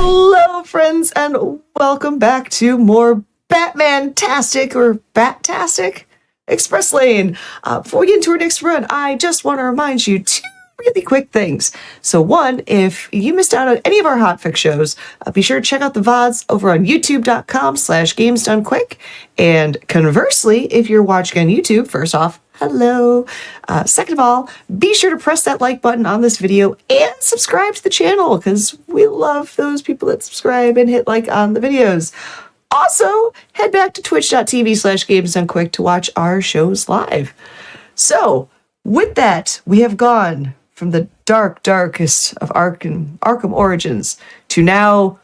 Hello, friends, and welcome back to more Batman-tastic or Bat-tastic Express Lane. Before we get into our next run, I just want to remind you two really quick things. So one, if you missed out on any of our Hotfix shows, be sure to check out the VODs over on youtube.com/gamesdonequick. And conversely, if you're watching on YouTube, first off, hello. Second of all, be sure to press that like button on this video and subscribe to the channel because we love those people that subscribe and hit like on the videos. Also, head back to twitch.tv/gamesdonequick to watch our shows live. So, with that, we have gone from the darkest of Arkham Origins to now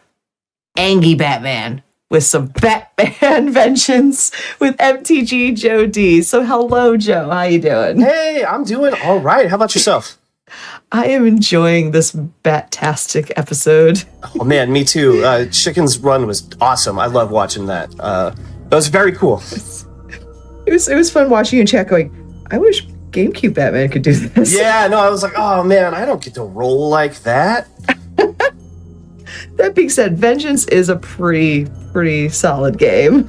Angie Batman with some Batman vengeance with MTG Joe D. So hello, Joe. How you doing? Hey, I'm doing all right. How about yourself? I am enjoying this Bat-tastic episode. Oh man, me too. Chicken's run was awesome. I love watching that. That was very cool. It was fun watching you in chat going, I wish GameCube Batman could do this. Yeah, no, I was like, oh man, I don't get to roll like that. That being said, Vengeance is a pretty solid game.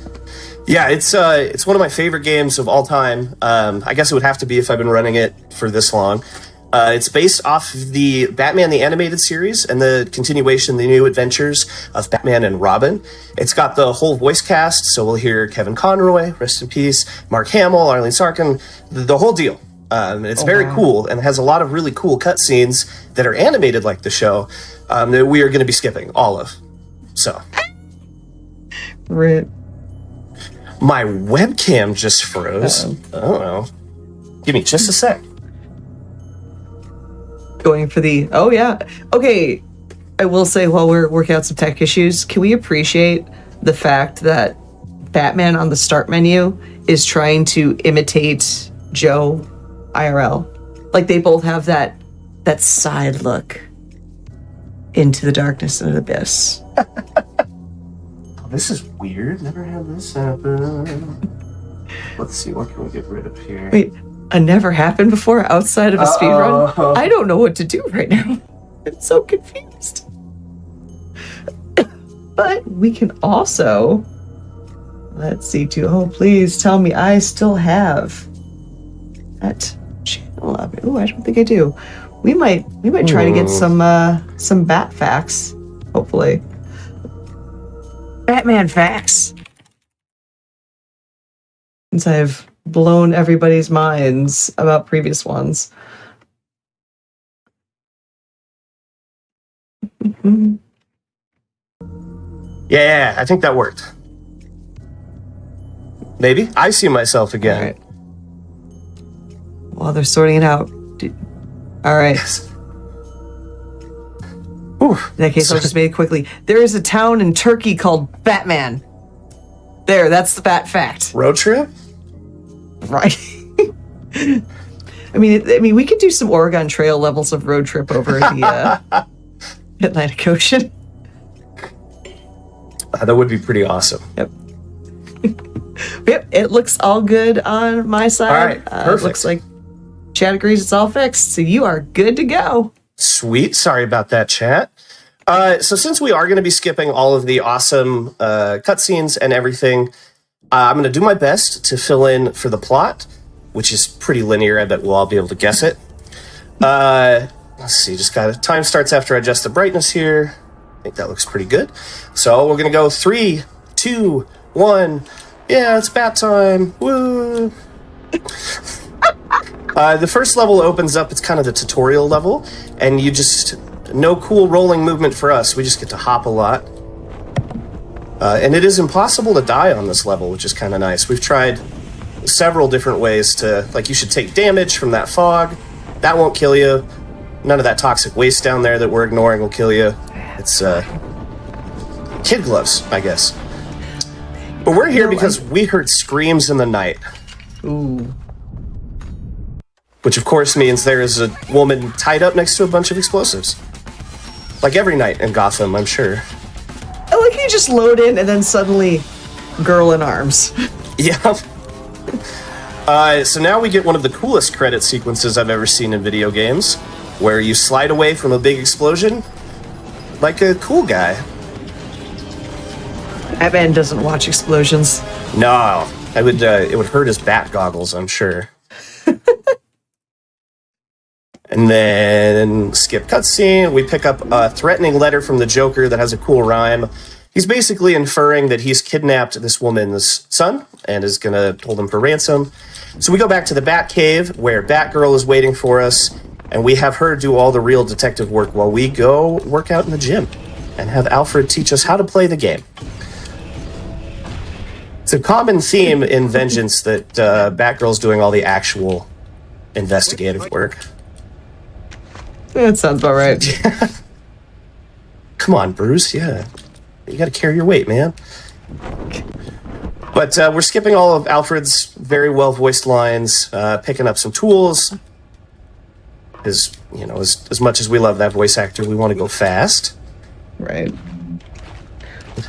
Yeah, it's one of my favorite games of all time. I guess it would have to be if I've been running it for this long. It's based off the Batman the Animated Series and the continuation, the new adventures of Batman and Robin. It's got the whole voice cast, so we'll hear Kevin Conroy, rest in peace, Mark Hamill, Arlene Sorkin, the whole deal. It's very cool and has a lot of really cool cutscenes that are animated like the show that we are going to be skipping all of. So, Rip. My webcam just froze. Oh no. Give me just a sec. Going for the okay. I will say while we're working out some tech issues, can we appreciate the fact that Batman on the start menu is trying to imitate Joe IRL? Like they both have that side look into the darkness and abyss. Oh, this is weird. Never had this happen. Let's see, what can we get rid of here? Wait, a never happened before outside of a speedrun? I don't know what to do right now. I'm so confused. But we can also, let's see too. Oh, please tell me I still have that channel up. Oh, I don't think I do. We might try to get some bat facts, hopefully. Batman facts. Since I've blown everybody's minds about previous ones. Yeah, I think that worked. Maybe. I see myself again. All right. While they're sorting it out. All right. Yes. In that case, I'll just make it quickly. There is a town in Turkey called Batman. There, that's the bat fact. Road trip? Right. I mean, we could do some Oregon Trail levels of road trip over the Atlantic Ocean. That would be pretty awesome. Yep. Yep, it looks all good on my side. All right, perfect. Looks like chat agrees it's all fixed, so you are good to go. Sweet. Sorry about that, chat. So since we are going to be skipping all of the awesome cutscenes and everything, I'm going to do my best to fill in for the plot, which is pretty linear. I bet we'll all be able to guess it. Let's see. Just got to... Time starts after I adjust the brightness here. I think that looks pretty good. So we're going to go 3, 2, 1. Yeah, it's bat time. Woo! The first level opens up. It's kind of the tutorial level, and you just... No cool rolling movement for us. We just get to hop a lot. And it is impossible to die on this level, which is kind of nice. We've tried several different ways to... Like, you should take damage from that fog. That won't kill you. None of that toxic waste down there that we're ignoring will kill you. It's, kid gloves, I guess. But we're here because we heard screams in the night. Ooh. Which, of course, means there is a woman tied up next to a bunch of explosives. Like every night in Gotham, I'm sure. I like you just load in and then suddenly girl in arms. Yeah. So now we get one of the coolest credit sequences I've ever seen in video games, where you slide away from a big explosion like a cool guy. Batman doesn't watch explosions. No, I would. It would hurt his bat goggles, I'm sure. And then skip cutscene. We pick up a threatening letter from the Joker that has a cool rhyme. He's basically inferring that he's kidnapped this woman's son and is going to hold him for ransom. So we go back to the Batcave where Batgirl is waiting for us, and we have her do all the real detective work while we go work out in the gym and have Alfred teach us how to play the game. It's a common theme in Vengeance that Batgirl's doing all the actual investigative work. That sounds about right. Come on, Bruce. Yeah. You gotta carry your weight, man. But we're skipping all of Alfred's very well-voiced lines, picking up some tools. As much as we love that voice actor, we want to go fast. Right.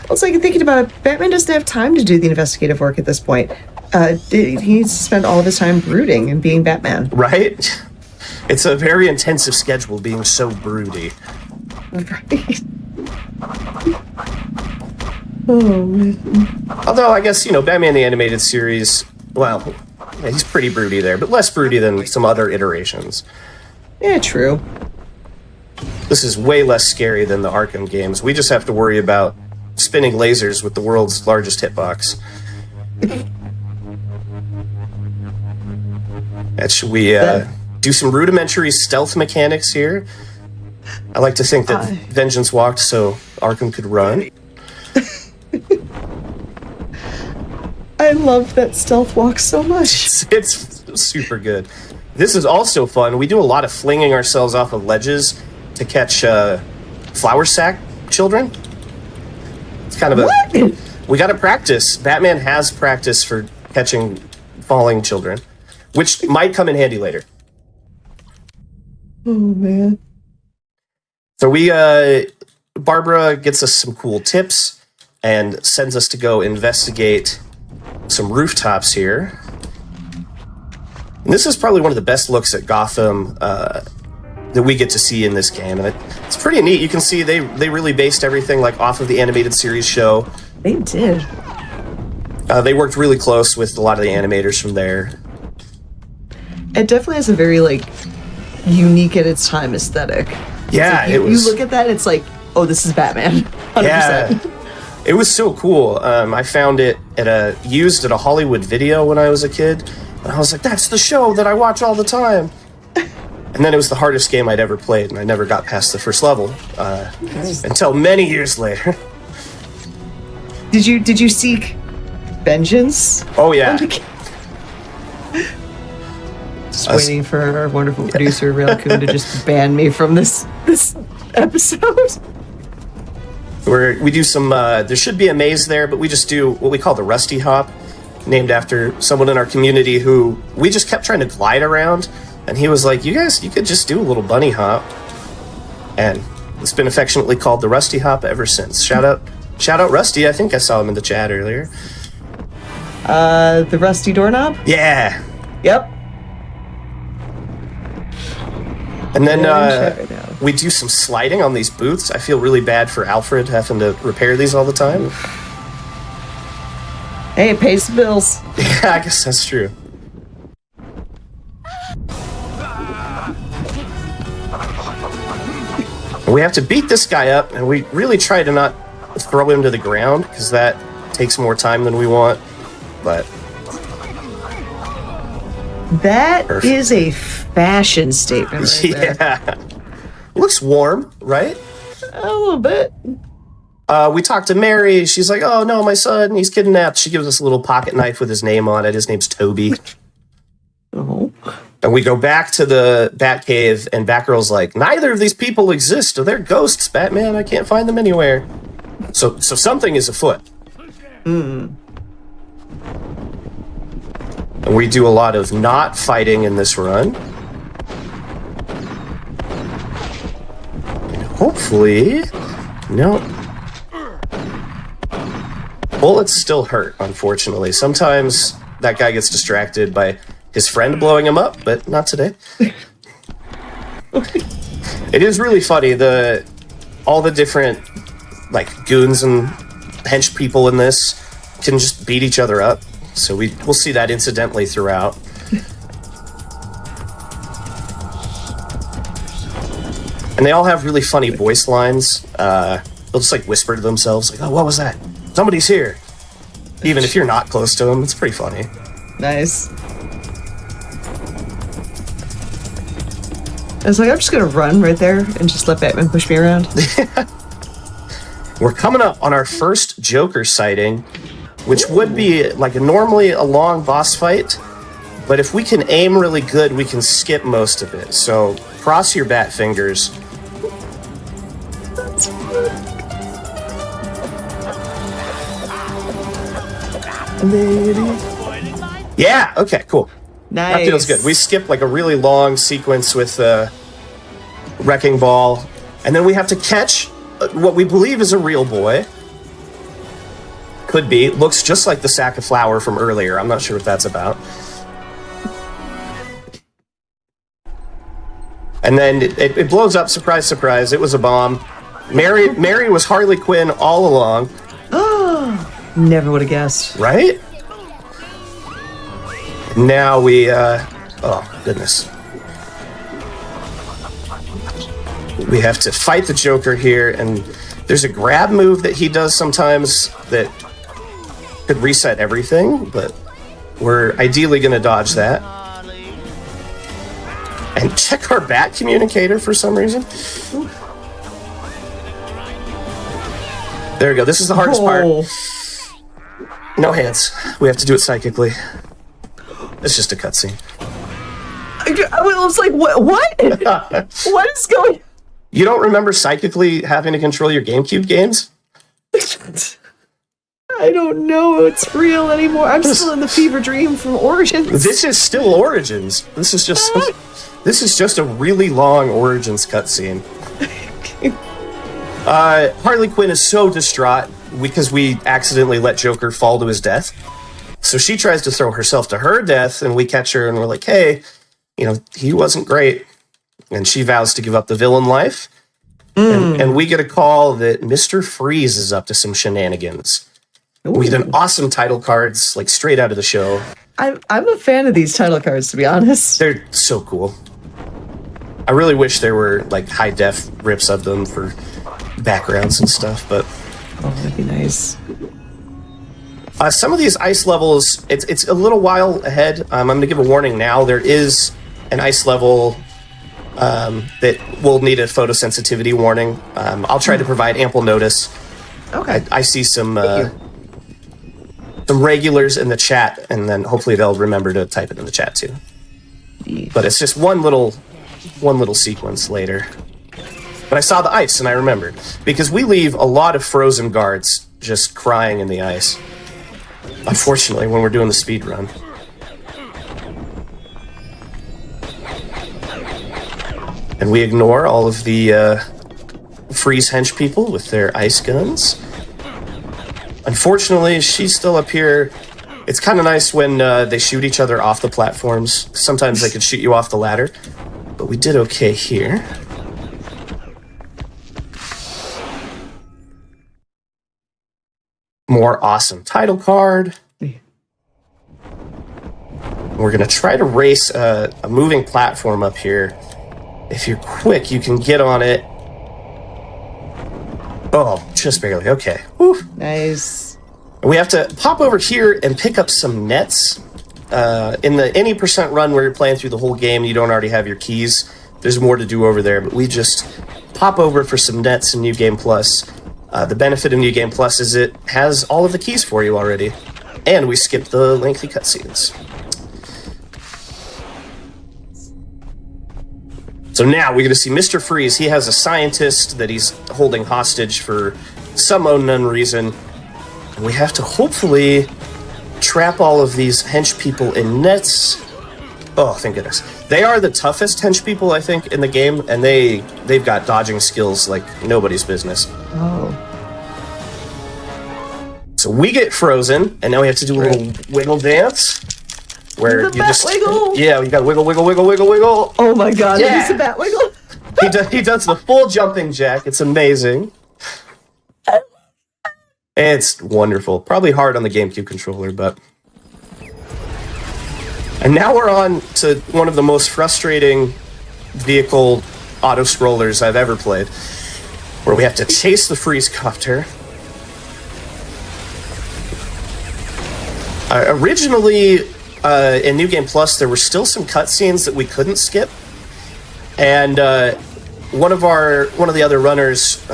It's like thinking about it, Batman doesn't have time to do the investigative work at this point. He needs to spend all of his time brooding and being Batman. Right? It's a very intensive schedule being so broody. Right. Oh, man. Although, I guess, Batman the Animated Series, well, yeah, he's pretty broody there, but less broody than some other iterations. Yeah, true. This is way less scary than the Arkham games. We just have to worry about spinning lasers with the world's largest hitbox. Should we do some rudimentary stealth mechanics here? I like to think that Vengeance walked so Arkham could run. I love that stealth walk so much. It's super good. This is also fun. We do a lot of flinging ourselves off of ledges to catch flower sack children. It's kind of we got to practice. Batman has practice for catching falling children, which might come in handy later. Oh, man. So Barbara gets us some cool tips and sends us to go investigate some rooftops here. And this is probably one of the best looks at Gotham that we get to see in this game, and it's pretty neat. You can see they really based everything off of the animated series show. They did. They worked really close with a lot of the animators from there. It definitely has a very unique at its time aesthetic. Yeah, you look at that, it's like, oh, this is Batman. 100%. Yeah, it was so cool. I found it used at a Hollywood Video when I was a kid, and I was like, that's the show that I watch all the time. And then it was the hardest game I'd ever played, and I never got past the first level until many years later. Did you seek vengeance? Oh yeah. Just waiting for our wonderful producer Railcoon to just ban me from this episode. We do some. There should be a maze there, but we just do what we call the Rusty Hop, named after someone in our community who we just kept trying to glide around. And he was like, you could just do a little bunny hop. And it's been affectionately called the Rusty Hop ever since. Shout out Rusty. I think I saw him in the chat earlier. The Rusty Doorknob? Yeah. Yep. And then we do some sliding on these booths. I feel really bad for Alfred having to repair these all the time. Hey, it pays the bills. Yeah, I guess that's true. We have to beat this guy up, and we really try to not throw him to the ground, because that takes more time than we want, but... That is a fashion statement right there. Yeah. Looks warm, right? A little bit. We talked to Mary. She's like, oh, no, my son, he's kidnapped. She gives us a little pocket knife with his name on it. His name's Toby. Oh. And we go back to the Batcave, and Batgirl's like, neither of these people exist. They're ghosts, Batman. I can't find them anywhere. So something is afoot. Mm. And we do a lot of not fighting in this run. And hopefully... No. Bullets still hurt, unfortunately. Sometimes that guy gets distracted by his friend blowing him up, but not today. It is really funny, all the different goons and hench people in this can just beat each other up. So we'll see that incidentally throughout. And they all have really funny voice lines. They'll just like whisper to themselves, like, "Oh, what was that? Somebody's here." Even if you're not close to them, it's pretty funny. Nice. I was like, I'm just gonna run right there and just let Batman push me around. We're coming up on our first Joker sighting, which would be like normally a long boss fight, but if we can aim really good, we can skip most of it. So cross your bat fingers. Yeah, okay, cool. Nice. That feels good. We skipped like a really long sequence with Wrecking Ball, and then we have to catch what we believe is a real boy. Could be. Looks just like the sack of flour from earlier. I'm not sure what that's about. And then it blows up. Surprise, surprise. It was a bomb. Mary was Harley Quinn all along. Never would have guessed. Right? Now we, oh, goodness. We have to fight the Joker here, and there's a grab move that he does sometimes that could reset everything, but we're ideally going to dodge that. And check our bat communicator for some reason. There we go. This is the hardest part. No hands. We have to do it psychically. It's just a cutscene. I was like, what? What is going? You don't remember psychically having to control your GameCube games? I don't know it's real anymore. I'm still in the fever dream from Origins. This is still Origins. This is just a really long Origins cutscene. Harley Quinn is so distraught because we accidentally let Joker fall to his death. So she tries to throw herself to her death, and we catch her, and we're like, hey, he wasn't great. And she vows to give up the villain life. And we get a call that Mr. Freeze is up to some shenanigans. Ooh. We get an awesome title cards, like straight out of the show. I'm a fan of these title cards, to be honest. They're so cool. I really wish there were like high def rips of them for backgrounds and stuff, but that'd be nice. Some of these ice levels, it's a little while ahead. I'm going to give a warning now. There is an ice level that will need a photosensitivity warning. I'll try to provide ample notice. Okay. I see some regulars in the chat, and then hopefully they'll remember to type it in the chat too. But it's just one little sequence later. But I saw the ice and I remembered, because we leave a lot of frozen guards just crying in the ice. Unfortunately, when we're doing the speed run. And we ignore all of the Freeze hench people with their ice guns. Unfortunately, she's still up here. It's kind of nice when they shoot each other off the platforms. Sometimes they could shoot you off the ladder. But we did okay here. More awesome title card. We're going to try to race a moving platform up here. If you're quick, you can get on it. Oh, just barely. Okay. Whew. Nice. We have to pop over here and pick up some nets. In the any percent run where you're playing through the whole game, you don't already have your keys. There's more to do over there, but we just pop over for some nets in New Game Plus. The benefit of New Game Plus is it has all of the keys for you already. And we skip the lengthy cutscenes. So now we're going to see Mr. Freeze. He has a scientist that he's holding hostage for some unknown reason. And we have to hopefully trap all of these hench people in nets. Oh, thank goodness. They are the toughest hench people, I think, in the game, and they've got dodging skills like nobody's business. Oh. So we get frozen, and now we have to do a little wiggle dance. Where you just wiggle. Yeah, you got wiggle, wiggle, wiggle, wiggle, wiggle. Oh my god, yeah. It's a bat wiggle. He does the full jumping jack. It's amazing. It's wonderful. Probably hard on the GameCube controller, but... And now we're on to one of the most frustrating vehicle auto-scrollers I've ever played, where we have to chase the freeze copter. Originally, in New Game Plus, there were still some cutscenes that we couldn't skip, and one of the other runners,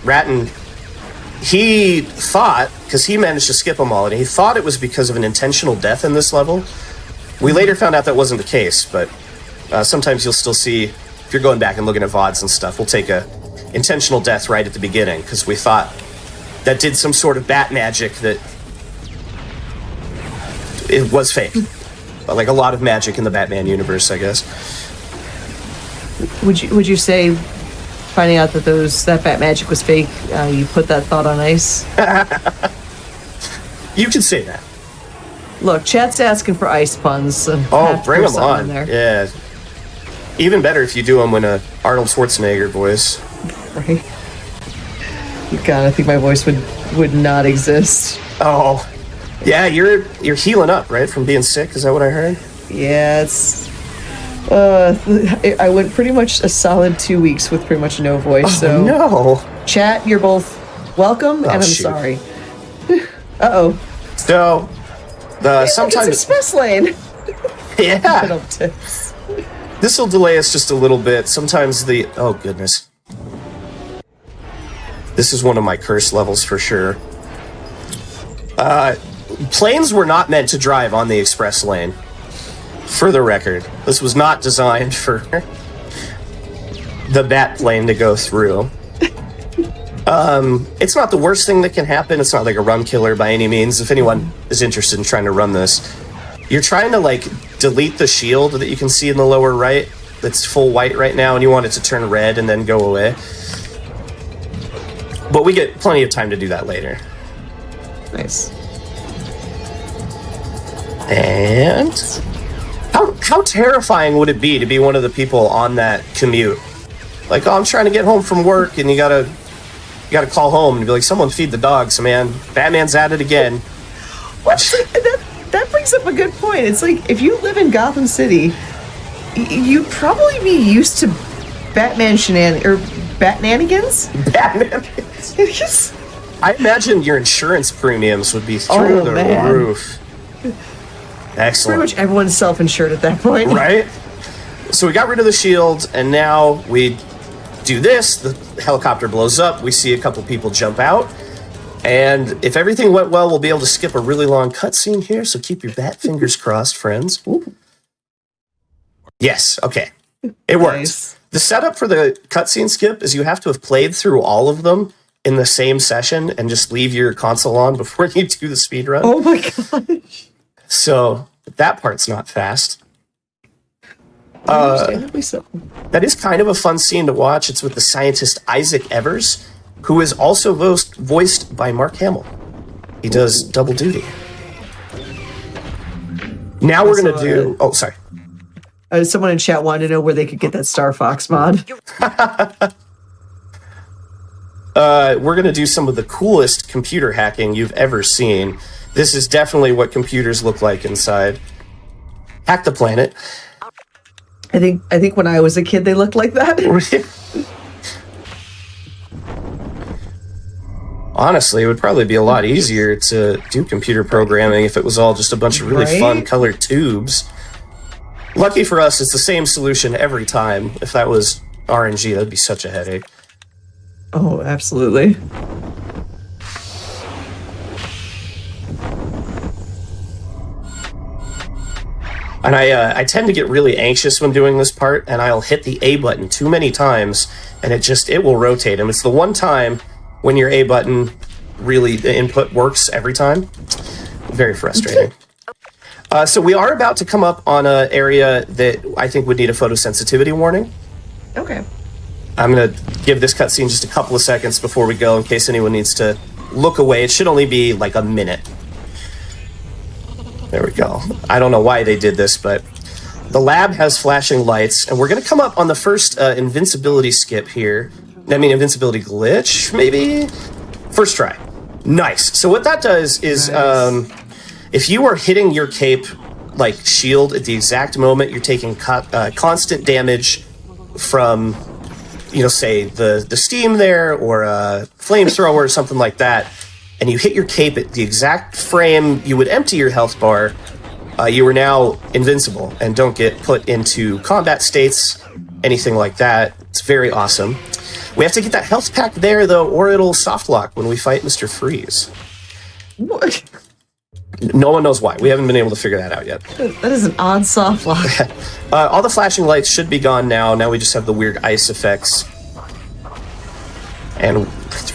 Ratton, he thought, because he managed to skip them all, and he thought it was because of an intentional death in this level. We later found out that wasn't the case, but sometimes you'll still see, if you're going back and looking at VODs and stuff, we'll take a intentional death right at the beginning, because we thought that did some sort of bat magic that it was fake. But like a lot of magic in the Batman universe, I guess. Would you say, finding out that that bat magic was fake, you put that thought on ice? You could say that. Look, chat's asking for ice puns. So bring them on. Yeah. Even better if you do them in a Arnold Schwarzenegger voice. Right. God, I think my voice would not exist. Oh. Yeah, you're healing up, right? From being sick, is that what I heard? Yeah, it's... I went pretty much a solid 2 weeks with pretty much no voice, so... no! Chat, you're both welcome, and I'm sorry. Uh-oh. So, sometimes... It's express lane! Yeah! This will delay us just a little bit. Sometimes oh, goodness. This is one of my curse levels for sure. Planes were not meant to drive on the express lane. For the record, this was not designed for the bat plane to go through. It's not the worst thing that can happen. It's not like a run killer by any means. If anyone is interested in trying to run this, you're trying to like delete the shield that you can see in the lower right that's full white right now, and you want it to turn red and then go away. But we get plenty of time to do that later. Nice. And how terrifying would it be to be one of the people on that commute? Like, oh, I'm trying to get home from work, and you gotta call home and be like, someone feed the dogs, man. Batman's at it again. That brings up a good point. It's like, if you live in Gotham City, you'd probably be used to Batman Batmanigans? Batmanigans? I imagine your insurance premiums would be through the roof. Excellent. Pretty much everyone's self-insured at that point. Right? So we got rid of the shield, and now we do this. The helicopter blows up. We see a couple people jump out. And if everything went well, we'll be able to skip a really long cutscene here, so keep your bat fingers crossed, friends. Ooh. Yes, okay. It worked. Nice. The setup for the cutscene skip is you have to have played through all of them in the same session and just leave your console on before you do the speedrun. Oh my gosh. So that part's not fast. Understandably so. That is kind of a fun scene to watch. It's with the scientist Isaac Evers, who is also voiced by Mark Hamill. He does double duty. Now we're going to do... Oh, sorry. Someone in chat wanted to know where they could get that Star Fox mod. We're going to do some of the coolest computer hacking you've ever seen. This is definitely what computers look like inside. Hack the planet. I think when I was a kid, they looked like that. Honestly, it would probably be a lot easier to do computer programming if it was all just a bunch of really fun colored tubes. Lucky for us, it's the same solution every time. If that was RNG, that'd be such a headache. Oh, absolutely. And I tend to get really anxious when doing this part, and I'll hit the A button too many times, and it will rotate them. It's the one time when your A button really, the input works every time. Very frustrating. So we are about to come up on an area that I think would need a photosensitivity warning. Okay. I'm going to give this cutscene just a couple of seconds before we go in case anyone needs to look away. It should only be like a minute. There we go. I don't know why they did this, but the lab has flashing lights, and we're going to come up on the first invincibility skip here. I mean, invincibility glitch, maybe? First try. Nice. So what that does is, if you are hitting your cape like shield at the exact moment you're taking constant damage from, say the steam there or a flamethrower or something like that, and you hit your cape at the exact frame you would empty your health bar, you are now invincible and don't get put into combat states, anything like that. It's very awesome. We have to get that health pack there, though, or it'll soft lock when we fight Mr. Freeze. What? No one knows why. We haven't been able to figure that out yet. That is an odd soft lock. All the flashing lights should be gone now. Now we just have the weird ice effects. And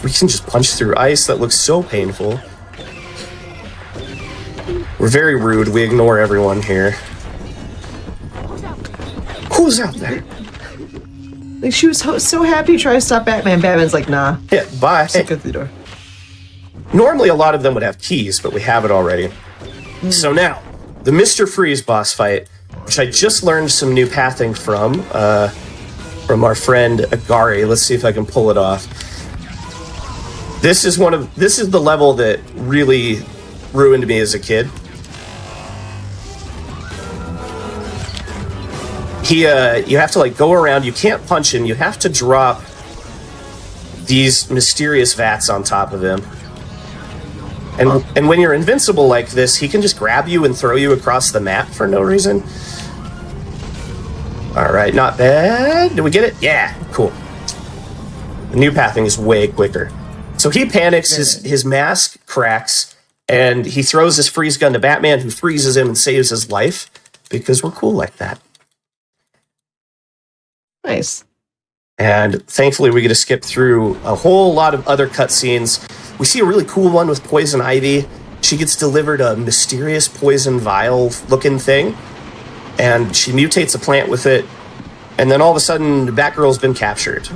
we can just punch through ice. That looks so painful. We're very rude. We ignore everyone here. Who's out there? Like, she was so happy to try to stop Batman. Batman's like, nah. Yeah, bye. Go through the door. Normally, a lot of them would have keys, but we have it already. So now, the Mr. Freeze boss fight, which I just learned some new pathing from our friend Agari. Let's see if I can pull it off. This is the level that really ruined me as a kid. You have to go around. You can't punch him. You have to drop these mysterious vats on top of him. And when you're invincible like this, he can just grab you and throw you across the map for no reason. All right, not bad. Did we get it? Yeah, cool. The new pathing is way quicker. So he panics, his mask cracks, and he throws his freeze gun to Batman, who freezes him and saves his life, because we're cool like that. Nice. And thankfully, we get to skip through a whole lot of other cutscenes. We see a really cool one with Poison Ivy. She gets delivered a mysterious poison vial-looking thing, and she mutates a plant with it. And then all of a sudden, Batgirl's been captured,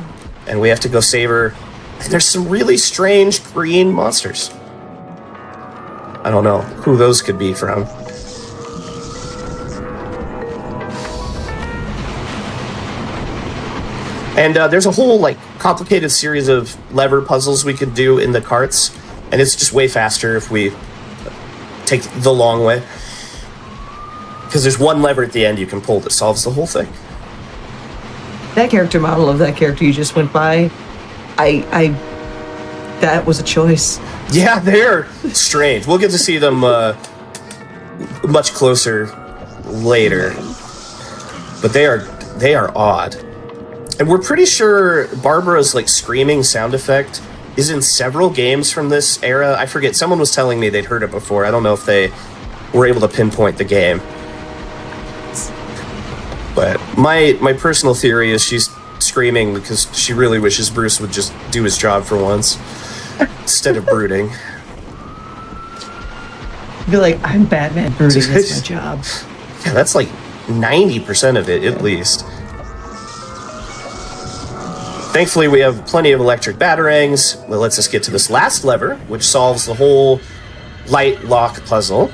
and we have to go save her. And there's some really strange green monsters. I don't know who those could be from. And there's a whole complicated series of lever puzzles we could do in the carts, and it's just way faster if we take the long way. Because there's one lever at the end you can pull that solves the whole thing. That character model of that character you just went by, that was a choice. Yeah, they're strange. We'll get to see them much closer later, but they are odd. And we're pretty sure Barbara's screaming sound effect is in several games from this era. I forget. Someone was telling me they'd heard it before. I don't know if they were able to pinpoint the game. But my personal theory is she's screaming because she really wishes Bruce would just do his job for once instead of brooding. Be like, I'm Batman brooding. That's my job. Yeah, that's 90% of it at least. Thankfully, we have plenty of electric batarangs that lets us get to this last lever, which solves the whole light lock puzzle.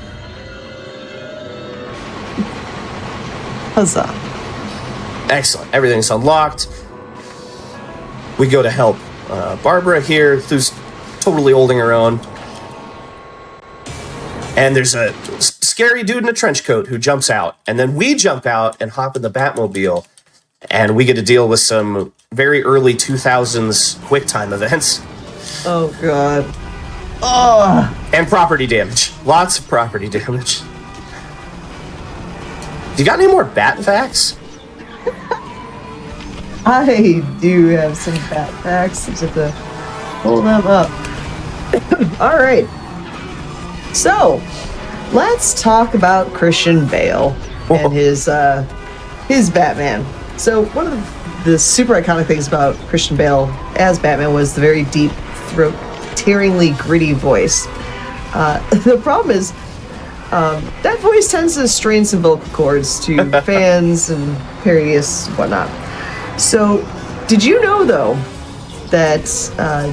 Huzzah. Excellent. Everything's unlocked. We go to help Barbara here, who's totally holding her own. And there's a scary dude in a trench coat who jumps out. And then we jump out and hop in the Batmobile. And we get to deal with some very early 2000s QuickTime events. Oh, God. Oh. And property damage. Lots of property damage. You got any more Bat facts? I do have some Bat facts. I just have to pull them up. All right. So, let's talk about Christian Bale and his Batman. So one of the super iconic things about Christian Bale as Batman was the very deep, throat-tearingly gritty voice. The problem is that voice tends to strain some vocal cords to fans and parodies and whatnot. So did you know, though, that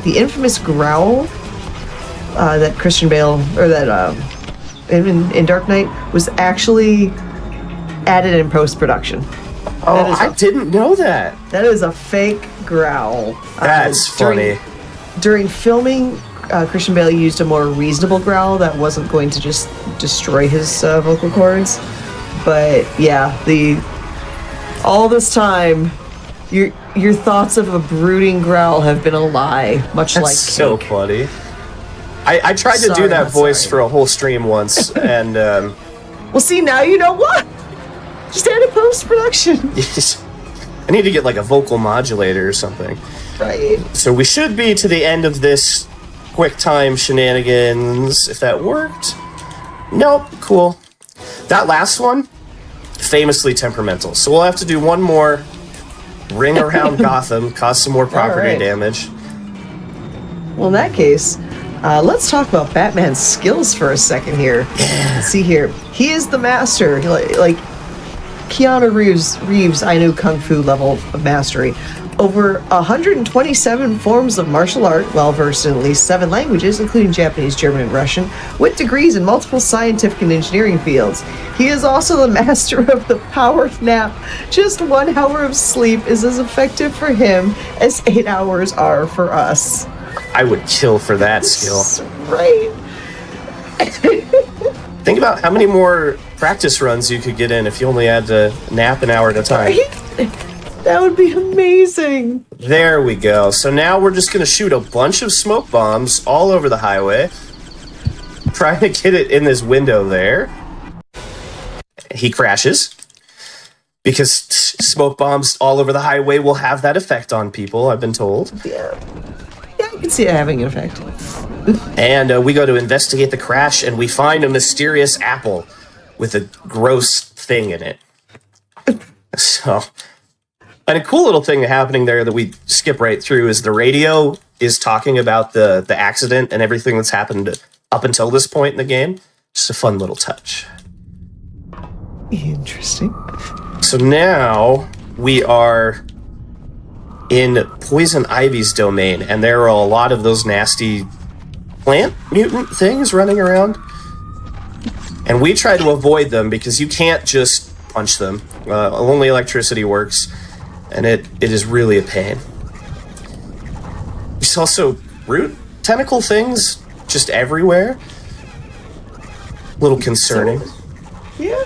the infamous growl that Christian Bale, or that in Dark Knight, was actually added in post-production? Oh, I didn't know that. That is a fake growl. That's funny. During filming Christian Bale used a more reasonable growl that wasn't going to just destroy his vocal cords. But yeah, all this time, your thoughts of a brooding growl have been a lie, much That's like so cake. funny. I tried to do that voice for a whole stream once, and well, see, now you know what. Just add a post-production. I need to get like a vocal modulator or something. Right. So we should be to the end of this QuickTime shenanigans, if that worked. Nope, cool. That last one, famously temperamental. So we'll have to do one more, ring around Gotham, cause some more property damage. Well, in that case, let's talk about Batman's skills for a second here. Let's see here. He is the master. Like Keanu Reeves, I know Kung Fu level of mastery. Over 127 forms of martial art, well versed in at least 7 languages, including Japanese, German, and Russian, with degrees in multiple scientific and engineering fields. He is also the master of the power nap. Just 1 hour of sleep is as effective for him as 8 hours are for us. I would kill for that skill. Right. Think about how many more practice runs you could get in if you only had to nap an hour at a time. Right? That would be amazing. There we go. So now we're just going to shoot a bunch of smoke bombs all over the highway. Trying to get it in this window there. He crashes. Because smoke bombs all over the highway will have that effect on people, I've been told. Yeah, I can see it having an effect. And we go to investigate the crash, and we find a mysterious apple with a gross thing in it. So... And a cool little thing happening there that we skip right through is the radio is talking about the accident and everything that's happened up until this point in the game. Just a fun little touch. Interesting. So now we are in Poison Ivy's domain, and there are a lot of those nasty plant mutant things running around. And we try to avoid them because you can't just punch them. Only electricity works. And it is really a pain. There's also root tentacle things just everywhere. A little concerning. Yeah.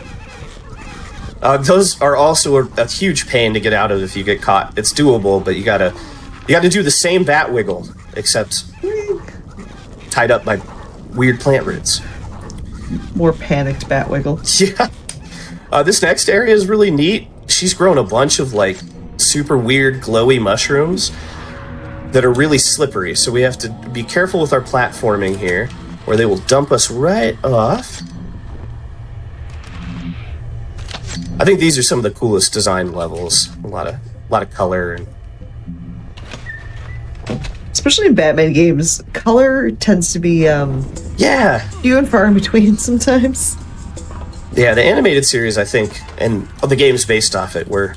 Those are also a huge pain to get out of if you get caught. It's doable, but you gotta do the same bat wiggle, except tied up by weird plant roots. More panicked bat wiggle. Yeah. This next area is really neat. She's grown a bunch of like super weird glowy mushrooms that are really slippery, so we have to be careful with our platforming here, or they will dump us right off. I think these are some of the coolest design levels. A lot of color, and especially in Batman games, color tends to be few and far in between sometimes. Yeah, the animated series, I think, and the games based off it were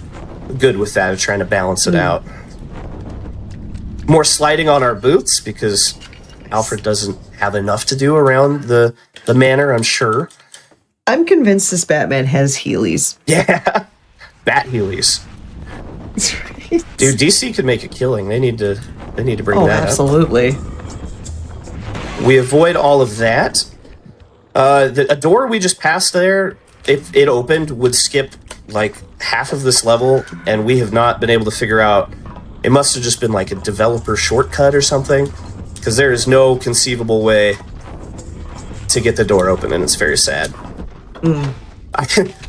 good with that, of trying to balance it out. More sliding on our boots because Alfred doesn't have enough to do around the manor, I'm sure. I'm convinced this Batman has Heelys. Yeah, bat Heelys. Right. Dude, DC could make a killing. They need to bring that up. Absolutely. We avoid all of that. A door we just passed there, if it opened, would skip like half of this level, and we have not been able to figure out. It must have just been like a developer shortcut or something, because there is no conceivable way to get the door open, and it's very sad.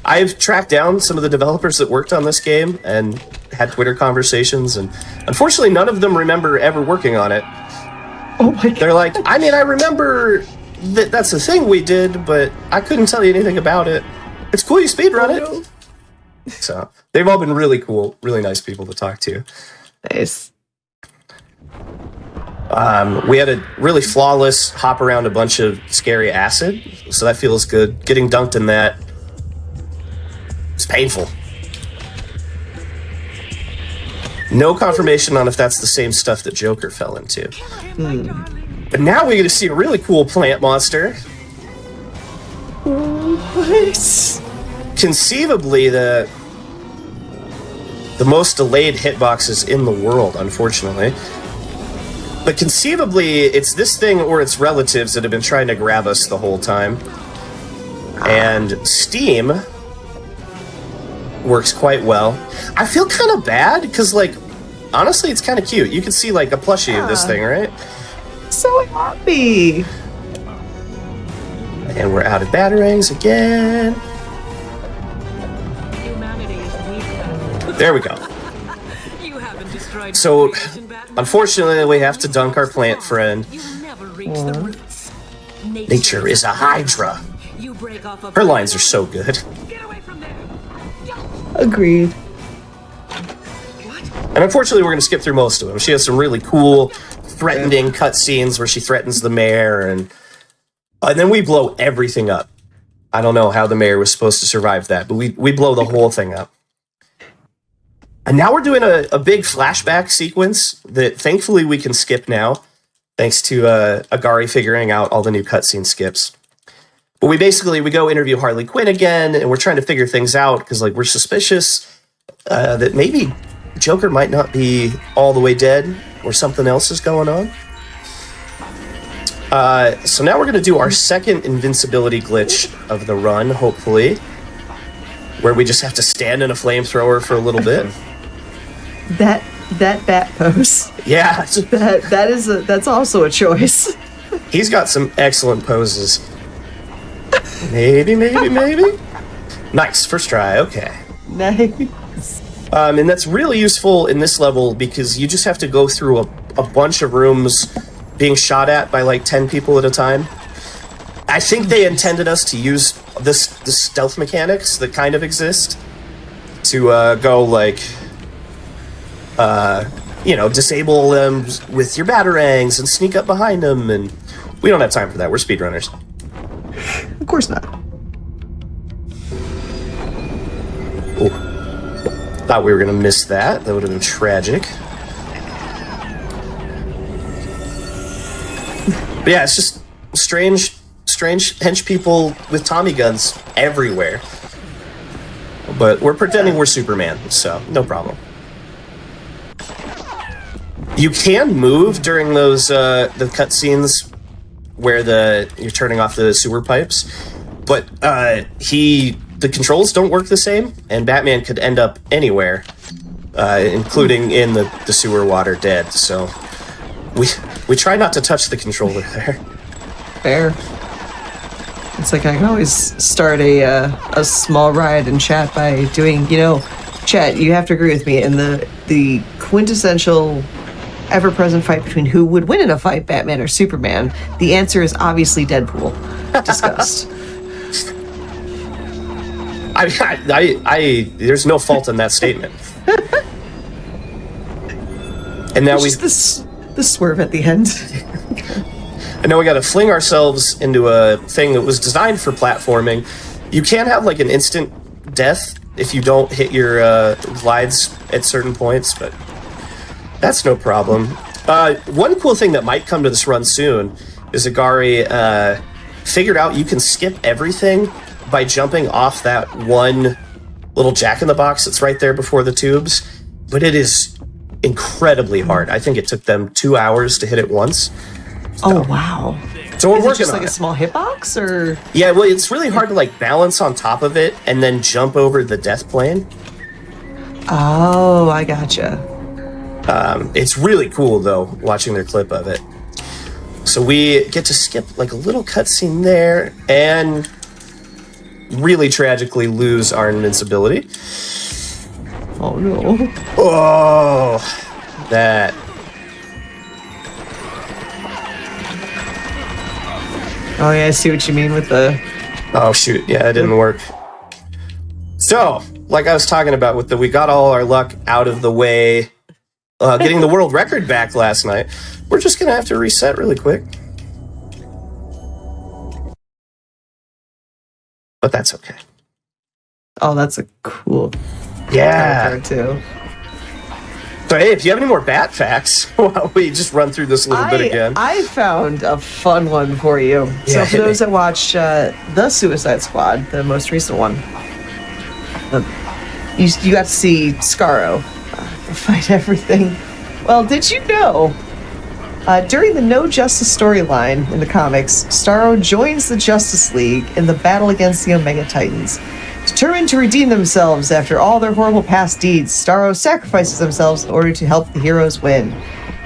I've tracked down some of the developers that worked on this game and had Twitter conversations, and unfortunately none of them remember ever working on it. Oh my god. They're like, I mean, I remember that's the thing we did, but I couldn't tell you anything about it. It's cool you speedrun it. So they've all been really cool, really nice people to talk to. Nice. We had a really flawless hop around a bunch of scary acid, so that feels good. Getting dunked in that, it's painful. No confirmation on if that's the same stuff that Joker fell into. But now we get to see a really cool plant monster. What? Conceivably the most delayed hitboxes in the world, unfortunately. But conceivably, it's this thing or its relatives that have been trying to grab us the whole time. And Steam works quite well. I feel kind of bad because, like, honestly, it's kind of cute. You can see, like, a plushie of this thing, right? So happy. And we're out of batarangs again. There we go. So, unfortunately, we have to dunk our plant friend. Nature is a hydra. Her lines are so good. Agreed. And unfortunately, we're going to skip through most of them. She has some really cool, threatening cutscenes where she threatens the mayor, and then we blow everything up. I don't know how the mayor was supposed to survive that, but we blow the whole thing up. And now we're doing a big flashback sequence that thankfully we can skip now, thanks to Agari figuring out all the new cutscene skips. But we go interview Harley Quinn again, and we're trying to figure things out because, like, we're suspicious that maybe Joker might not be all the way dead or something else is going on. So now we're going to do our second invincibility glitch of the run, hopefully, where we just have to stand in a flamethrower for a little bit. That bat pose. Yeah. That's also a choice. He's got some excellent poses. Maybe. Nice, first try, okay. Nice. And that's really useful in this level because you just have to go through a bunch of rooms being shot at by like 10 people at a time. I think they intended us to use the stealth mechanics that kind of exist to go like, disable them with your batarangs and sneak up behind them, and we don't have time for that. We're speedrunners. Of course not. Ooh. Thought we were gonna miss that. That would have been tragic. But yeah, it's just strange hench people with Tommy guns everywhere. But we're pretending we're Superman, so no problem. You can move during those the cutscenes where you're turning off the sewer pipes, but the controls don't work the same, and Batman could end up anywhere, including in the sewer water dead. So we try not to touch the controller there. Fair. It's like I can always start a small riot in chat by doing, chat, you have to agree with me, in the quintessential ever-present fight between who would win in a fight, Batman or Superman, the answer is obviously Deadpool. Discussed. There's no fault in that statement. And now the swerve at the end. And now we got to fling ourselves into a thing that was designed for platforming. You can have like an instant death if you don't hit your glides at certain points, but that's no problem. One cool thing that might come to this run soon is Agari figured out you can skip everything by jumping off that one little jack-in-the-box that's right there before the tubes, but it is incredibly hard. I think it took them 2 hours to hit it once. Oh, wow. So we're working working just on like a small hitbox, or? Yeah, well, it's really hard to like balance on top of it and then jump over the death plane. Oh, I gotcha. It's really cool though, watching their clip of it. So we get to skip like a little cutscene there and really tragically lose our invincibility. Oh no. Oh, that. Oh yeah, I see what you mean with the... Oh shoot, yeah, it didn't work. So, like I was talking about with we got all our luck out of the way, getting the world record back last night, we're just gonna have to reset really quick. But that's okay. Oh, that's a cool card too. So hey, if you have any more bat facts, while we just run through this a little bit again. I found a fun one for you. Yeah, so for those that watched The Suicide Squad, the most recent one, you got to see Scarro fight everything. Well, did you know During the No Justice storyline in the comics, Starro joins the Justice League in the battle against the Omega Titans. Determined to redeem themselves after all their horrible past deeds, Starro sacrifices themselves in order to help the heroes win.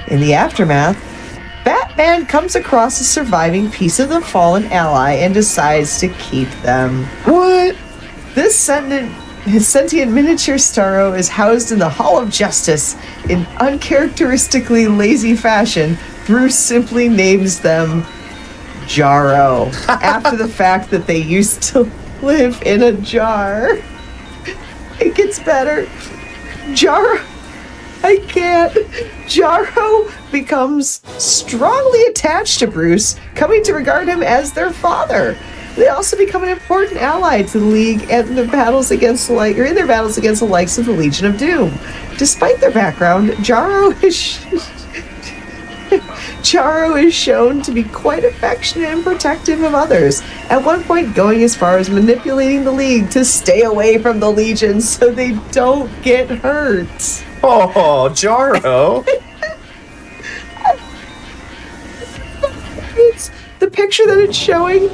In the aftermath, Batman comes across a surviving piece of the fallen ally and decides to keep them. What? His sentient miniature Starro is housed in the Hall of Justice. In uncharacteristically lazy fashion, Bruce simply names them Jarro, after the fact that they used to live in a jar. It gets better. Jarro becomes strongly attached to Bruce, coming to regard him as their father. They also become an important ally to the League and in their battles against the likes of the Legion of Doom. Despite their background, Jarro is shown to be quite affectionate and protective of others, at one point going as far as manipulating the League to stay away from the Legion so they don't get hurt. Oh, Jarro. The picture that it's showing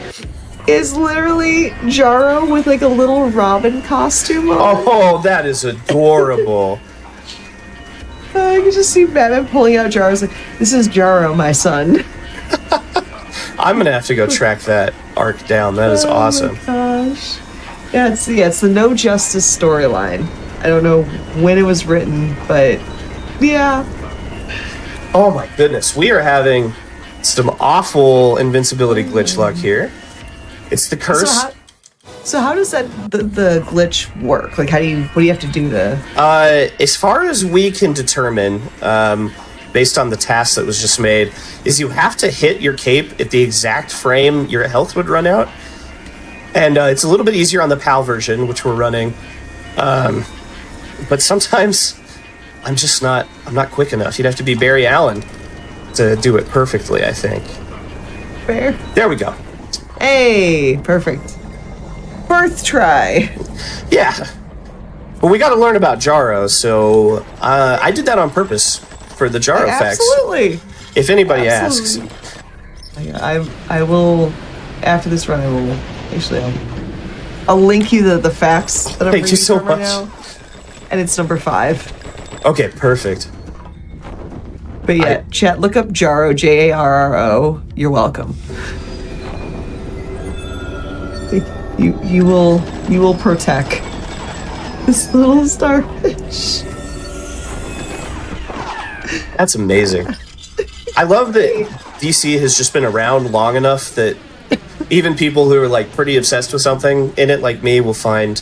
is literally Jarro with like a little Robin costume on. Oh, that is adorable. I can just see Batman pulling out Jarro's like, this is Jarro, my son. I'm gonna have to go track that arc down. That is awesome. Oh my gosh. Yeah, it's the No Justice storyline. I don't know when it was written, but yeah. Oh my goodness, we are having some awful invincibility glitch luck here. It's the curse. So how does the glitch work? Like, what do you have to do to? As far as we can determine, based on the task that was just made, is you have to hit your cape at the exact frame your health would run out, and it's a little bit easier on the PAL version, which we're running. But sometimes I'm not quick enough. You'd have to be Barry Allen to do it perfectly, I think. Fair. There we go. Hey, perfect. Birth try. Yeah. Well, we got to learn about Jarro, so I did that on purpose for the Jarro facts. Absolutely. If anybody asks. I will, after this run, I'll link you the facts that I'm Thank you so right much. now. And it's number 5. Okay, perfect. But yeah, chat, look up Jarro, Jarro. You're welcome. You will protect this little starfish. That's amazing. I love that DC has just been around long enough that even people who are like pretty obsessed with something in it, like me, will find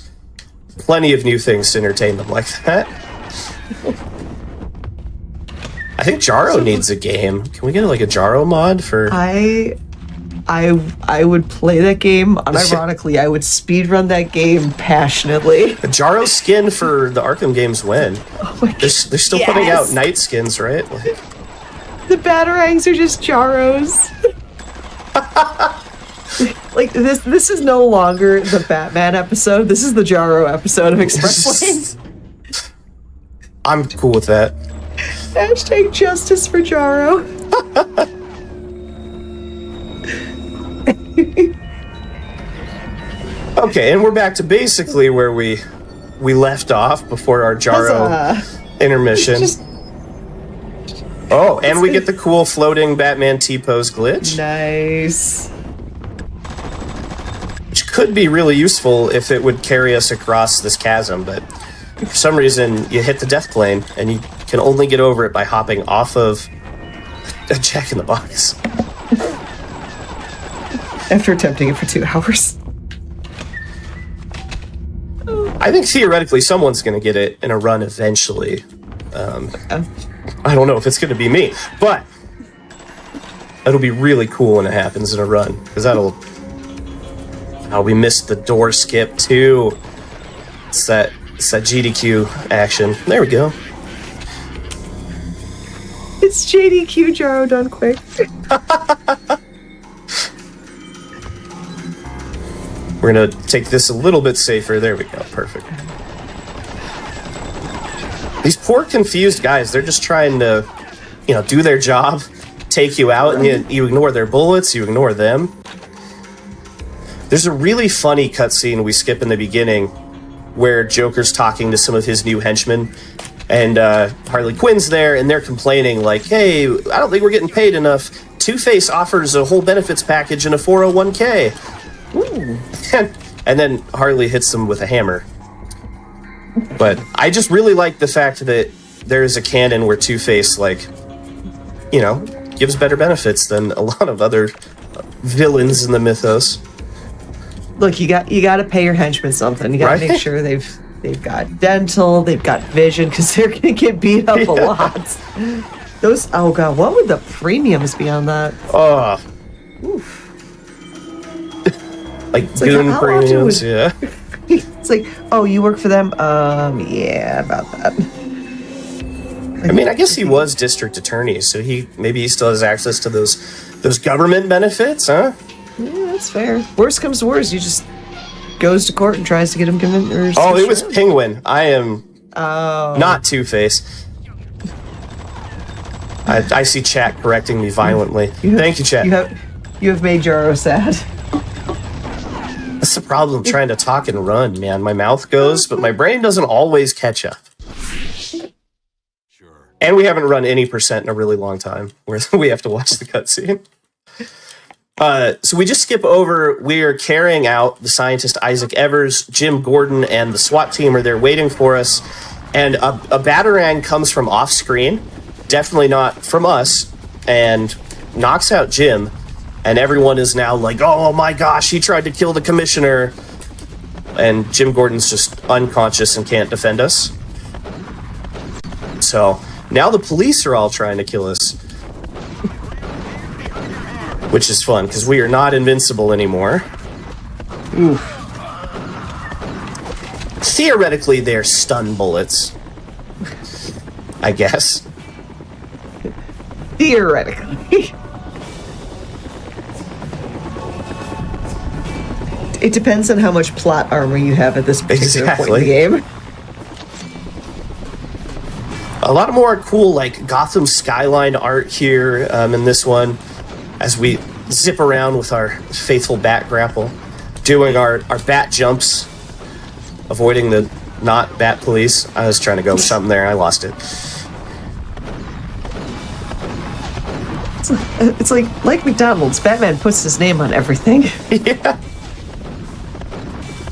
plenty of new things to entertain them like that. I think Jarro needs a game. Can we get like a Jarro mod for? I would play that game unironically. I would speedrun that game passionately. A Jarro skin for the Arkham games when? Oh my God. They're still putting out night skins, right? Like, the Batarangs are just Jarros. Like this is no longer the Batman episode. This is the Jarro episode of Express Lanes. I'm cool with that. Hashtag justice for Jarro. Okay, and we're back to basically where we left off before our Jarro intermission. And we get the cool floating Batman T-pose glitch. Nice. Which could be really useful if it would carry us across this chasm, but for some reason you hit the death plane and you can only get over it by hopping off of a Jack-in-the-Box. After attempting it for 2 hours. I think theoretically someone's going to get it in a run eventually. I don't know if it's going to be me, but it'll be really cool when it happens in a run, because that'll... Oh, we missed the door skip too. It's that GDQ action. There we go. It's JDQ Jarro done quick. We're gonna take this a little bit safer. There we go. Perfect. These poor confused guys, they're just trying to, do their job, take you out, and you ignore their bullets, you ignore them. There's a really funny cutscene we skip in the beginning where Joker's talking to some of his new henchmen, and Harley Quinn's there, and they're complaining like, hey, I don't think we're getting paid enough. Two-Face offers a whole benefits package and a 401k. Ooh. And then Harley hits them with a hammer. But I just really like the fact that there is a canon where Two-Face, like, you know, gives better benefits than a lot of other villains in the mythos. Look, you got to pay your henchmen something. You got to make sure they've got dental, they've got vision, because they're gonna get beat up a lot. Those, oh god, what would the premiums be on that? Oh, like goon premiums, yeah. It's like, oh, you work for them? Yeah, about that. I mean, I guess he was district attorney, so maybe he still has access to those government benefits, huh? Yeah, that's fair. Worst comes to worst, you just goes to court and tries to get him convinced. Oh, it was Penguin. I am not Two-Face. I see chat correcting me violently. Thank you, chat. You have made Jaro sad. That's the problem trying to talk and run, man. My mouth goes, but my brain doesn't always catch up. Sure. And we haven't run any percent in a really long time, where we have to watch the cutscene. So we just skip over, we're carrying out the scientist Isaac Evers, Jim Gordon, and the SWAT team are there waiting for us. And a Batarang comes from off screen, definitely not from us, and knocks out Jim. And everyone is now like, oh my gosh, he tried to kill the commissioner. And Jim Gordon's just unconscious and can't defend us. So now the police are all trying to kill us. Which is fun, because we are not invincible anymore. Oof. Theoretically, they're stun bullets. I guess. Theoretically. It depends on how much plot armor you have at this particular point in the game. A lot more cool, like, Gotham skyline art here in this one. As we zip around with our faithful bat grapple, doing our bat jumps, avoiding the not bat police. I was trying to go with something there, I lost it. It's like McDonald's. Batman puts his name on everything. Yeah.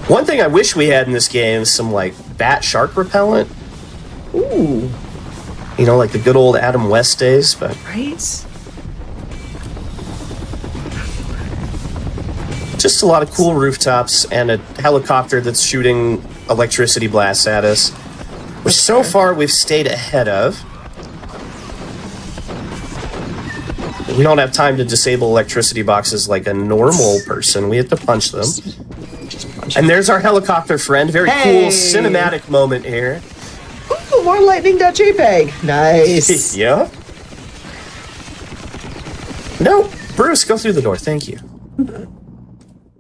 One thing I wish we had in this game is some, like, bat shark repellent. Ooh. You know, like the good old Adam West days, but... Right? Just a lot of cool rooftops and a helicopter that's shooting electricity blasts at us, which so far we've stayed ahead of. We don't have time to disable electricity boxes like a normal person. We have to punch them. And there's our helicopter friend. Very cool cinematic moment here. Ooh, more lightning.jpg. Nice. Yeah. No, Bruce, go through the door. Thank you.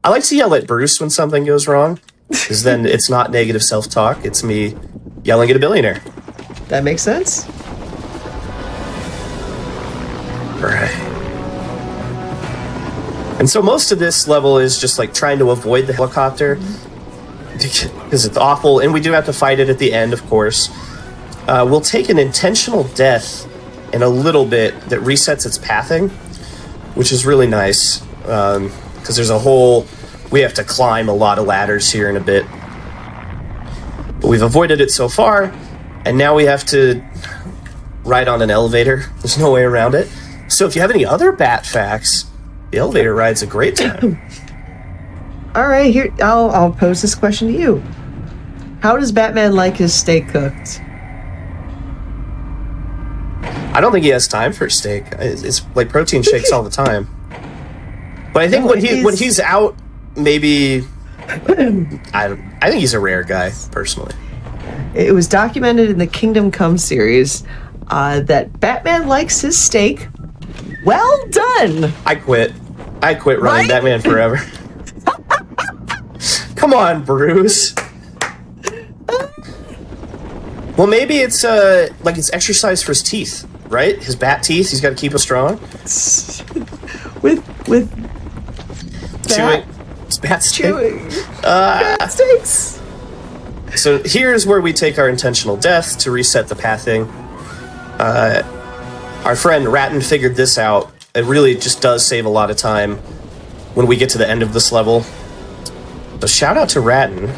I like to yell at Bruce when something goes wrong, because then it's not negative self-talk. It's me yelling at a billionaire. That makes sense. Right. And so most of this level is just like trying to avoid the helicopter, because it's awful, and we do have to fight it at the end, of course. We'll take an intentional death in a little bit that resets its pathing, which is really nice. Because there's a whole... We have to climb a lot of ladders here in a bit. But we've avoided it so far, and now we have to ride on an elevator. There's no way around it. So if you have any other bat facts, the elevator ride's a great time. All right, here, I'll pose this question to you. How does Batman like his steak cooked? I don't think he has time for steak. It's like protein shakes all the time. But I think when he's out, maybe I think he's a rare guy, personally. It was documented in the Kingdom Come series that Batman likes his steak well done. I quit running Batman Forever. Come on, Bruce. Well, maybe it's like it's exercise for his teeth. right? His bat teeth, he's got to keep them strong. with Chewing. It's bat steak. chewing. Bat steaks. So here's where we take our intentional death to reset the pathing. Our friend Ratton figured this out. It really just does save a lot of time when we get to the end of this level. So shout out to Ratton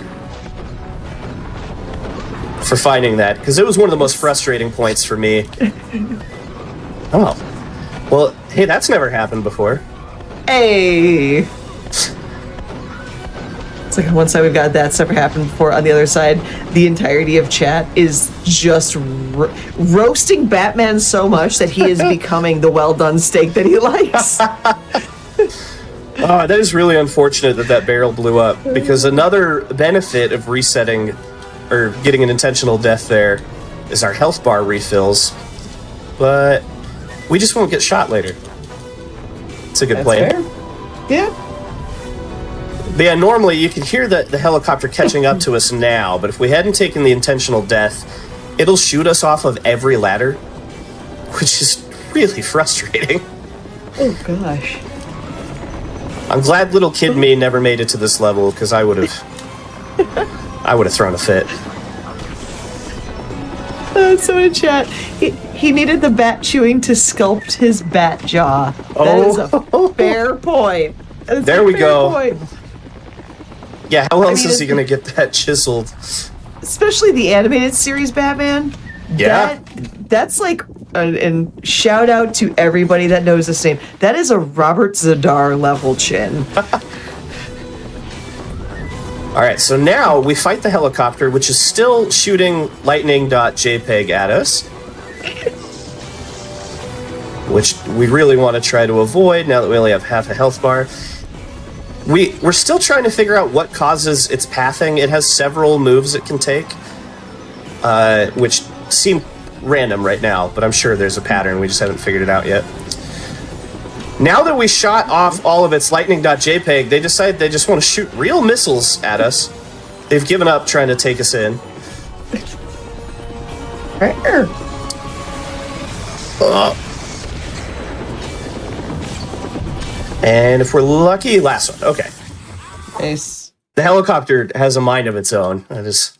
for finding that, because it was one of the most frustrating points for me. Oh. Well, hey, that's never happened before. Hey. It's like on one side we've got that's never happened before. On the other side, the entirety of chat is just roasting Batman so much that he is becoming the well-done steak that he likes. That is really unfortunate that barrel blew up, because another benefit of resetting or getting an intentional death there is our health bar refills, but we just won't get shot later. It's a good plan. Fair. Yeah. But yeah, normally you can hear the helicopter catching up to us now, but if we hadn't taken the intentional death, it'll shoot us off of every ladder, which is really frustrating. Oh gosh. I'm glad little kid me never made it to this level, because I would have thrown a fit. So in chat, he needed the bat chewing to sculpt his bat jaw. That is a fair point. There we go. Point. Yeah, how else is he going to get that chiseled? Especially the animated series Batman. Yeah. That's like, and shout out to everybody that knows this name. That is a Robert Zadar level chin. All right, so now we fight the helicopter, which is still shooting lightning.jpg at us, which we really want to try to avoid now that we only have half a health bar. We're still trying to figure out what causes its pathing. It has several moves it can take, which seem random right now, but I'm sure there's a pattern. We just haven't figured it out yet. Now that we shot off all of its lightning.jpg, they decide they just want to shoot real missiles at us. They've given up trying to take us in. And if we're lucky, last one. Okay. Nice. The helicopter has a mind of its own. That has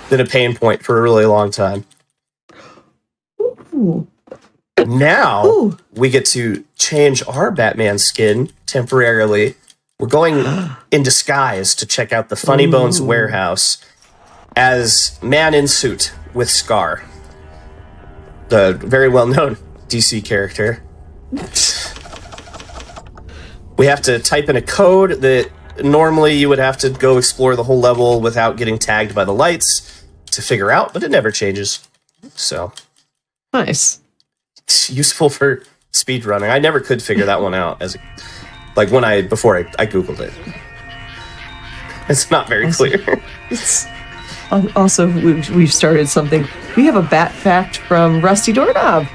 been a pain point for a really long time. Ooh. Now we get to change our Batman skin temporarily. We're going in disguise to check out the Funny Bones warehouse as Man in Suit with Scar, the very well-known DC character. We have to type in a code that normally you would have to go explore the whole level without getting tagged by the lights to figure out, but it never changes. So Nice. it's useful for speedrunning. I never could figure that one out before I Googled it. It's not very clear. It's also, we've started something. We have a bat fact from Rusty Doorknob.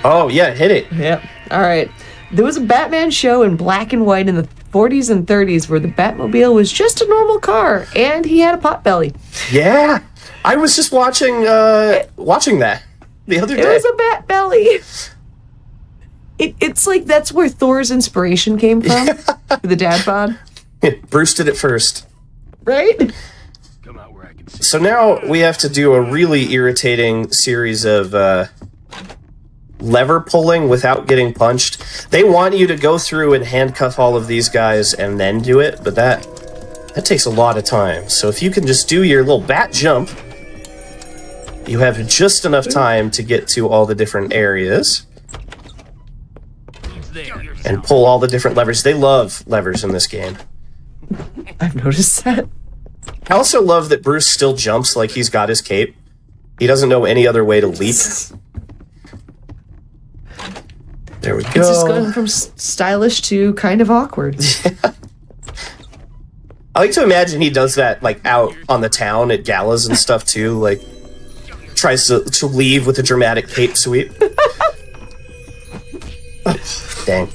Oh, yeah, hit it. Yep. All right. There was a Batman show in black and white in the 40s and 30s where the Batmobile was just a normal car and he had a potbelly. Yeah. I was just watching that the other day. It was a bat belly. It's like that's where Thor's inspiration came from. The dad bod. Bruce did it first. Right? So now we have to do a really irritating series of lever pulling without getting punched. They want you to go through and handcuff all of these guys and then do it, but that takes a lot of time. So if you can just do your little bat jump, you have just enough time to get to all the different areas and pull all the different levers. They love levers in this game. I've noticed that. I also love that Bruce still jumps like he's got his cape. He doesn't know any other way to leap. There we go. It's just going from stylish to kind of awkward. I like to imagine he does that like out on the town at galas and stuff too, like tries to leave with a dramatic cape sweep. Dang.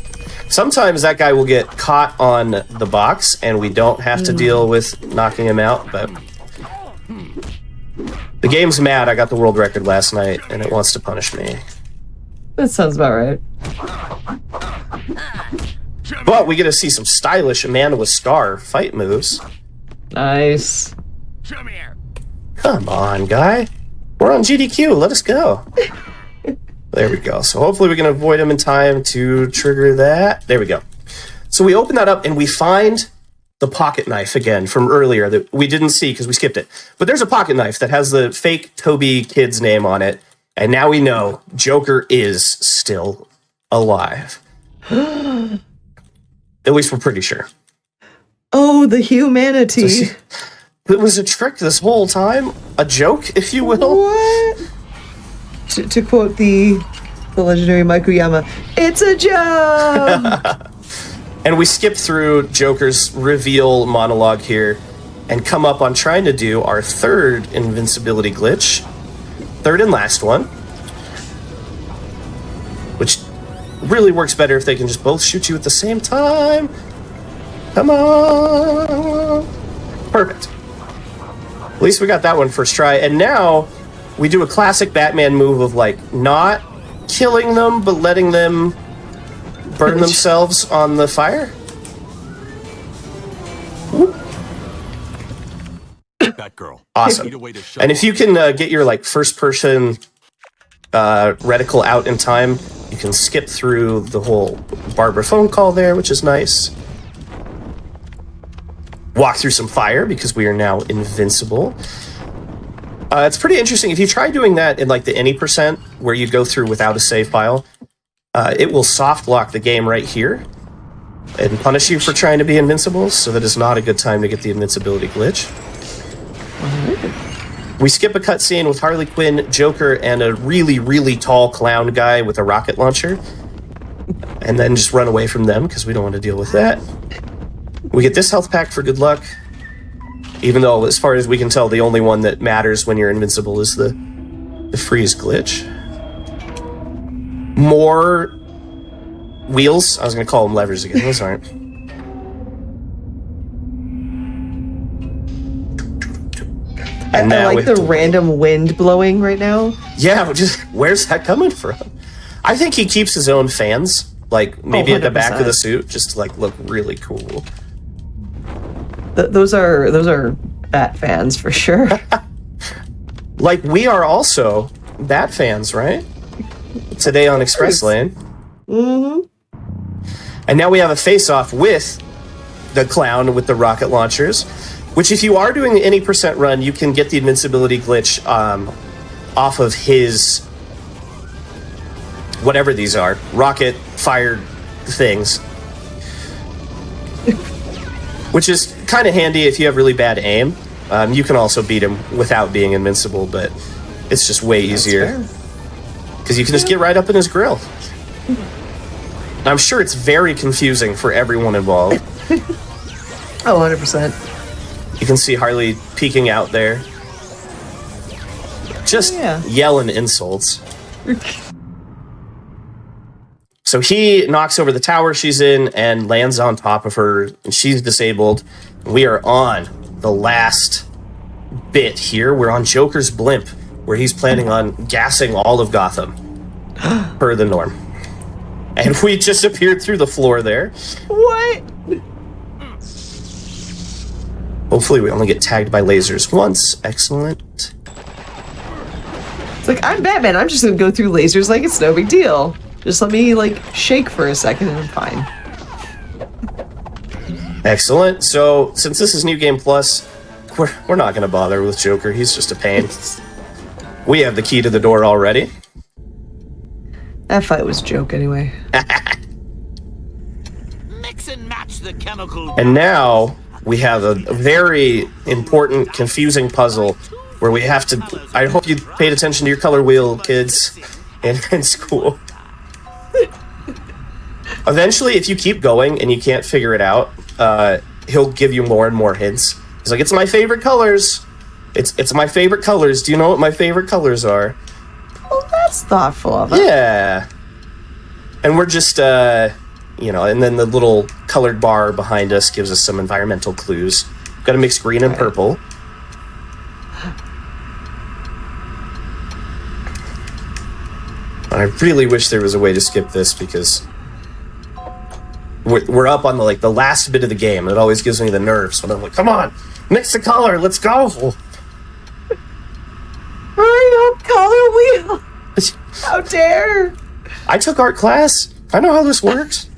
Sometimes that guy will get caught on the box and we don't have to deal with knocking him out, but the game's mad. I got the world record last night and it wants to punish me. That sounds about right. But we get to see some stylish Amanda with Scar fight moves. Nice. Come here. Come on, guy. We're on GDQ. Let us go. There we go. So hopefully we can avoid him in time to trigger that. There we go. So we open that up and we find the pocket knife again from earlier that we didn't see because we skipped it. But there's a pocket knife that has the fake Toby kid's name on it. And now we know Joker is still alive. At least we're pretty sure. Oh, the humanity. So it was a trick this whole time. A joke, if you will. What? To quote the legendary Mikuyama, it's a joke! And we skip through Joker's reveal monologue here and come up on trying to do our third invincibility glitch. Third and last one. Which really works better if they can just both shoot you at the same time. Come on. Perfect. At least we got that one first try. And now we do a classic Batman move of like not killing them, but letting them burn themselves on the fire. Batgirl. Awesome. And if you can get your like first person reticle out in time, you can skip through the whole Barbara phone call there, which is nice. Walk through some fire because we are now invincible. It's pretty interesting. If you try doing that in like the any percent where you go through without a save file, it will soft lock the game right here and punish you for trying to be invincible. So that is not a good time to get the invincibility glitch. We skip a cutscene with Harley Quinn, Joker, and a really, really tall clown guy with a rocket launcher. And then just run away from them because we don't want to deal with that. We get this health pack for good luck. Even though, as far as we can tell, the only one that matters when you're invincible is the freeze glitch. More wheels. I was going to call them levers again. Those aren't. And I like the random wind blowing right now. Yeah, just where's that coming from? I think he keeps his own fans, like maybe at the back of the suit, just to like look really cool. Those are Bat fans for sure. Like we are also Bat fans, right? Today on Express Lane. Mm-hmm. And now we have a face-off with the clown with the rocket launchers. Which, if you are doing the any percent run, you can get the invincibility glitch off of his whatever these are, rocket fired things. Which is kind of handy if you have really bad aim. You can also beat him without being invincible, but it's just way easier because you can just get right up in his grill. I'm sure it's very confusing for everyone involved. Oh, 100%. You can see Harley peeking out there. Just yelling insults. So he knocks over the tower she's in and lands on top of her, and she's disabled. We are on the last bit here. We're on Joker's blimp, where he's planning on gassing all of Gotham, per the norm. And we just appeared through the floor there. What? Hopefully we only get tagged by lasers once. Excellent. It's like, I'm Batman. I'm just going to go through lasers like it's no big deal. Just let me, like, shake for a second and I'm fine. Excellent. So, since this is New Game Plus, we're not going to bother with Joker. He's just a pain. We have the key to the door already. That fight was a joke anyway. Mix and match the chemical. And now we have a very important, confusing puzzle where we have to... I hope you paid attention to your color wheel, kids, in school. Eventually, if you keep going and you can't figure it out, he'll give you more and more hints. He's like, it's my favorite colors. It's my favorite colors. Do you know what my favorite colors are? Well, that's thoughtful of him. Yeah. And we're just, and then the little colored bar behind us gives us some environmental clues. We've got to mix green and purple. I really wish there was a way to skip this because we're up on the last bit of the game. It always gives me the nerves when I'm like, come on, mix the color, let's go. Hurry up, color wheel! How dare! I took art class. I know how this works.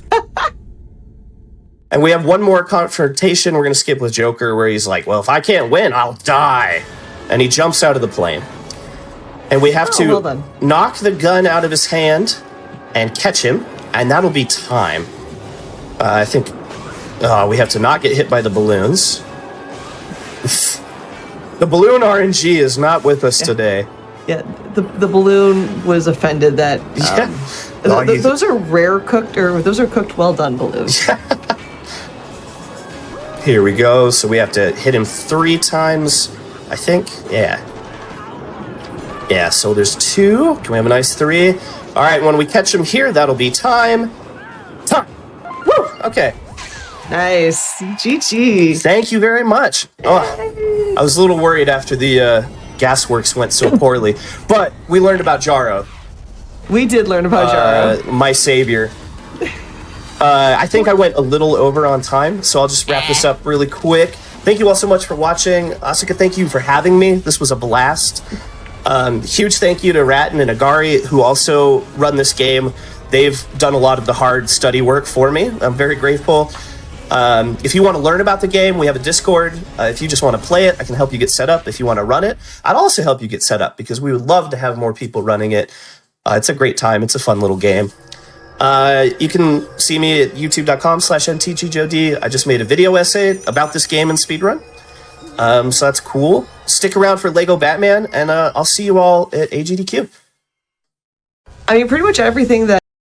And we have one more confrontation we're going to skip with Joker where he's like, well, if I can't win, I'll die. And he jumps out of the plane. And we have to knock the gun out of his hand and catch him. And that'll be time. I think we have to not get hit by the balloons. The balloon RNG is not with us today. Yeah, the balloon was offended that those are rare cooked, or those are cooked well done balloons. Here we go. So we have to hit him 3 times, I think. Yeah. Yeah, so there's 2. Can we have a nice 3? All right, when we catch him here, that'll be time. Time. Woo! Okay. Nice. GG. Thank you very much. Oh, I was a little worried after the gasworks went so poorly, but we learned about Jaro. We did learn about Jaro. My savior. I think I went a little over on time, so I'll just wrap this up really quick. Thank you all so much for watching. Asuka, thank you for having me. This was a blast. Huge thank you to Ratton and Agari, who also run this game. They've done a lot of the hard study work for me. I'm very grateful. If you want to learn about the game, we have a Discord. If you just want to play it, I can help you get set up. If you want to run it, I'd also help you get set up because we would love to have more people running it. It's a great time. It's a fun little game. You can see me at youtube.com/ntgjod. I just made a video essay about this game in Speedrun. So that's cool. Stick around for Lego Batman, and I'll see you all at AGDQ. I mean, pretty much everything that